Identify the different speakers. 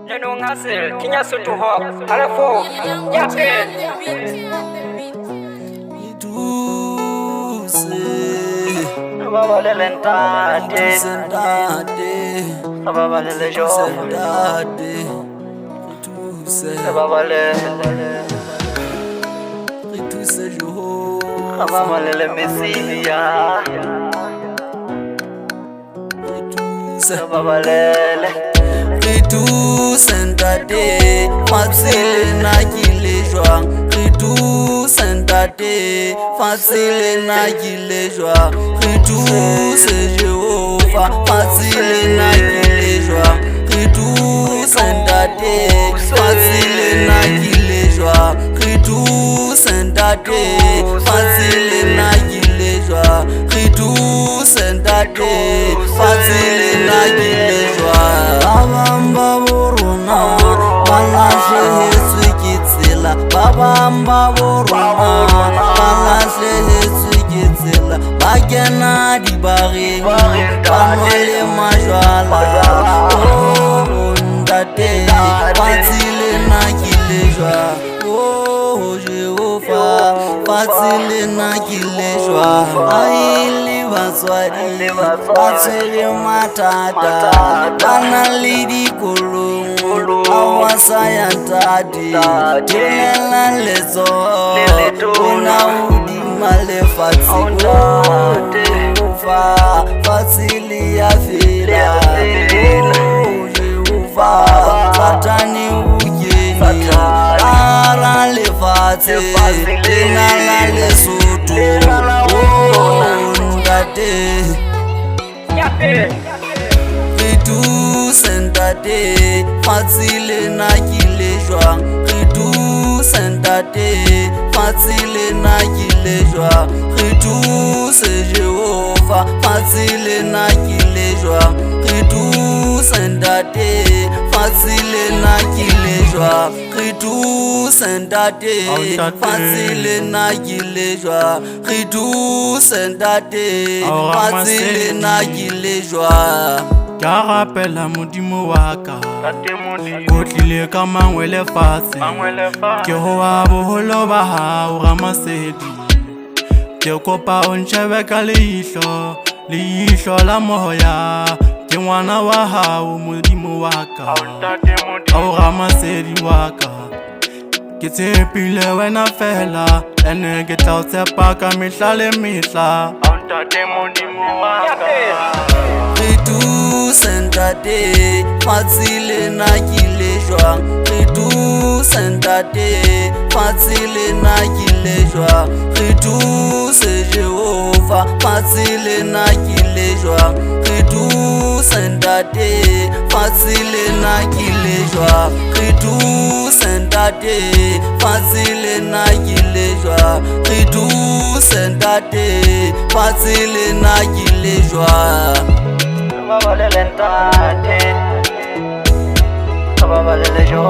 Speaker 1: Nenung hasil, kinya sutu hop, alafo, yape. Baba le lentate, baba le lejo, baba le, baba le Messia, baba le.
Speaker 2: Ritu sentate, facile na kile joa. Ritu sentate, facile na kile joa. Ritu se Jehovah, facile na kile joa. Ritu sentate, facile na kile joa. Ritu sentate, facile na kile joa. Ritu sentate, facile na kile joa. Babamba borona balashe hetsu kitsela, babamba borona balashe hetsu kitsela, bagena dibare banwele majwala. Oh ndate fatile na kilejwa, oh Jehova fatile na kilejwa. Aili baswari batswele matata bana lidi kolong awasa ya ntadi telela lezo una udi malefatsi fa fatsili ya fila. Oh Jehova satani ujeni ara lefatsi tenala lesoto. Oh ndate Ritu sentate, facile na kile joa. Ritu sentate, facile na kile joa. Ritu se Jehovah, facile na kile joa. Ritu sentate, facile na kile joa. Ritu sentate, facile na kile joa. Ritu sentate, facile na kile joa.
Speaker 3: Ka rapela modimo wa ka o tlile ka mangwele fatshe ke ho wa boholo ba hao Ramasedi. Ke kopa o nshebe ka leihlo la moya, ke ngwana wa hao modimo wa ka o Ramasedi wa ka. Ke tshepile wena fela ene ke tla o tshepa ka mehla le mehla.
Speaker 2: Ritu sentate, facile na kile joa. Ritu sentate, facile na kile joa. Ritu se Jehovah, facile na kile joa. Ritu sentate, facile na kile joa. Ritu sentate, facile na kile joa. Ritu sentate, facile na kile joa.
Speaker 1: Baba le lentate, baba le lejo.